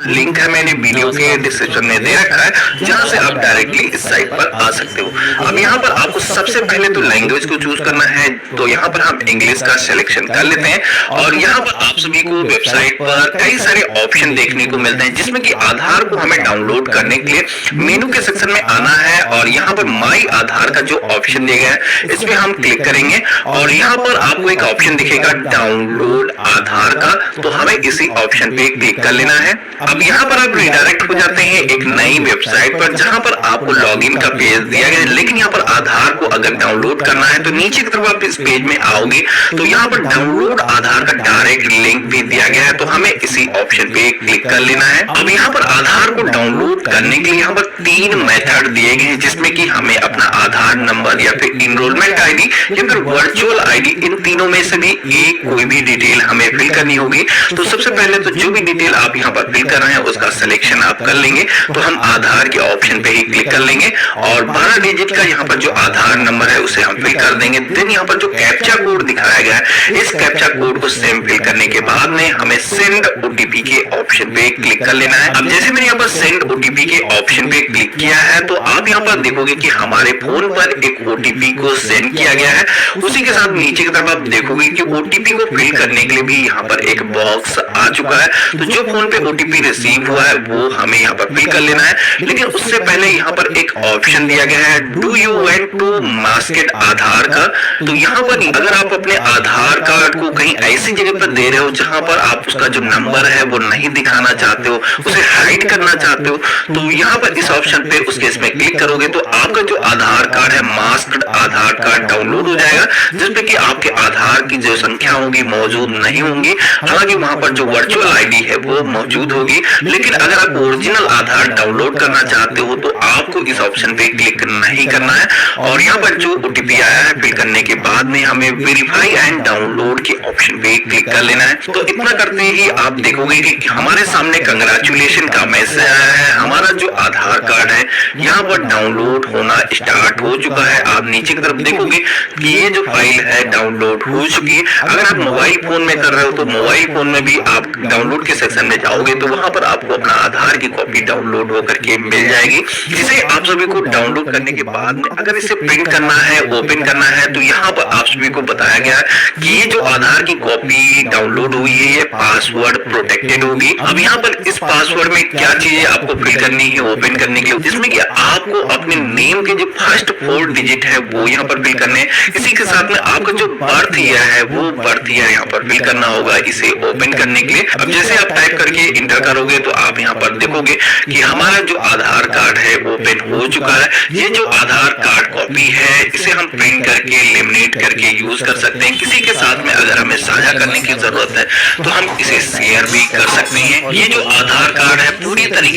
Link है मैंने video के डिस्क्रिप्शन में दे रखा है, जहां से आप डायरेक्टली इस साइट पर आ सकते हो। अब यहाँ पर आपको सबसे पहले तो लैंग्वेज को चूज करना है, तो यहाँ पर हम इंग्लिश का सिलेक्शन कर लेते हैं और यहाँ पर आप सभी को वेबसाइट पर कई सारे ऑप्शन देखने को मिलते हैं, जिसमें कि आधार को हमें डाउनलोड करने के लिए मेनू के सेक्शन में आना है और यहाँ पर माई आधार का जो ऑप्शन दिया गया है इसमें हम क्लिक करेंगे और यहाँ पर आपको एक ऑप्शन दिखेगा डाउनलोड आधार का, तो हमें इसी ऑप्शन पे क्लिक कर लेना है। अब यहाँ पर आप रिडायरेक्ट हो जाते हैं एक नई वेबसाइट पर, जहां पर आपको लॉगिन का पेज दिया गया है, लेकिन यहाँ पर आधार को अगर डाउनलोड करना है तो नीचे की तरफ आप इस पेज में आओगे तो यहाँ पर डाउनलोड आधार का डायरेक्ट लिंक भी दिया गया है, तो हमें इसी ऑप्शन पे क्लिक कर लेना है। अब यहाँ पर आधार को डाउनलोड करने के लिए यहाँ पर 3 मेथड दिए गए हैं, जिसमें कि हमें अपना आधार नंबर या फिर इनरोलमेंट आईडी या फिर वर्चुअल आईडी, इन तीनों में से भी एक कोई भी डिटेल हमें फिल करनी होगी। तो सबसे पहले तो जो भी डिटेल आप यहाँ पर फिल कर रहे हैं उसका सिलेक्शन आप कर लेंगे, तो हम आधार के ऑप्शन पे ही क्लिक कर लेंगे और 12 डिजिट का यहाँ पर जो आधार नंबर है उसे हम फिल कर देंगे। देन यहाँ पर जो कैप्चा कोड दिखाया गया है, इस कैप्चा कोड को सेम फिल करने के बाद में हमें सेंड ओटीपी के ऑप्शन पे क्लिक कर लेना है। अब जैसे मैंने यहाँ पर सेंड ओटीपी के ऑप्शन पे क्लिक किया है तो आप यहाँ पर देखोगे कि हमारे फोन पर एक ओटीपी को सेंड किया गया है। उसी के साथ नीचे की तरफ आप देखोगे कि ओटीपी को फिल करने के लिए भी यहाँ पर एक बॉक्स आ चुका है, तो जो फोन पे ओटीपी रिसीव हुआ है वो हमें यहाँ पर फिल कर लेना है। लेकिन उससे पहले यहाँ पर एक ऑप्शन दिया गया है do you want to mask Aadhaar का, तो यहाँ पर अगर आप अपने आधार कार्ड को कहीं ऐसी जगह पर दे रहे हो जहां पर आप उसका जो नंबर है वो नहीं दिखाना चाहते हो, उसे हाइड करना चाहते हो, तो यहाँ पर इस ऑप्शन पे उस केस में क्लिक करोगे तो आपका जो आधार कार्ड है मास्क्ड आधार कार्ड डाउनलोड हो जाएगा, जिसमें कि आपके आधार की जो संख्या होगी मौजूद नहीं होंगी। हालांकि वहां पर जो वर्चुअल आईडी है वो मौजूद होगी, लेकिन अगर आप ओरिजिनल आधार डाउनलोड करना चाहते हो तो आपको इस ऑप्शन पे क्लिक नहीं करना है और यहाँ पर जो ओटीपी आया है फिल करने के बाद में हमें वेरीफाई एंड डाउनलोड के ऑप्शन पे क्लिक कर लेना है। तो इतना करते ही आप देखोगे कि हमारे सामने कंग्रेचुलेशन का मैसेज आया है, हमारा जो आधार कार्ड है यहाँ पर डाउनलोड होना स्टार्ट हो चुका है। आप नीचे की तरफ देखोगे कि ये जो फाइल है डाउनलोड हो चुकी है। अगर आप मोबाइल फोन में कर रहे हो तो मोबाइल फोन में भी आप डाउनलोड के सेक्शन में जाओगे तो वहां पर आपको अपना आधार की कॉपी डाउनलोड होकर के मिल जाएगी, जिसे आप सभी को डाउनलोड करने के बाद में अगर इसे प्रिंट करना है, ओपन करना है, तो यहाँ पर आप सभी को बताया गया है कि ये जो आधार की कॉपी डाउनलोड हुई है ये पासवर्ड प्रोटेक्टेड होगी। अब यहाँ पर इस पासवर्ड में क्या चीजें आपको फिल करनी है ओपन करने के लिए, जिसमें कि आपको अपने नेम के जो फर्स्ट 4 डिजिट है वो यहाँ पर फिल करने हैं। इसी के साथ में आपका जो बर्थ ईयर है वो बर्थ ईयर यहाँ पर फिल करना होगा इसे ओपन करने के लिए। अब जैसे आप टाइप करके इंटर करोगे तो आप यहाँ पर देखोगे कि हमारा जो आधार कार्ड है ओपन हो चुका है। ये जो आधार कार्ड कॉपी है इसे हम प्रिंट करके लेमिनेट करके यूज कर सकते हैं। किसी के साथ में अगर हमें साझा करने की जरूरत है तो हम इसे शेयर भी कर सकते हैं। ये जो आधार कार्ड है पूरी तरीके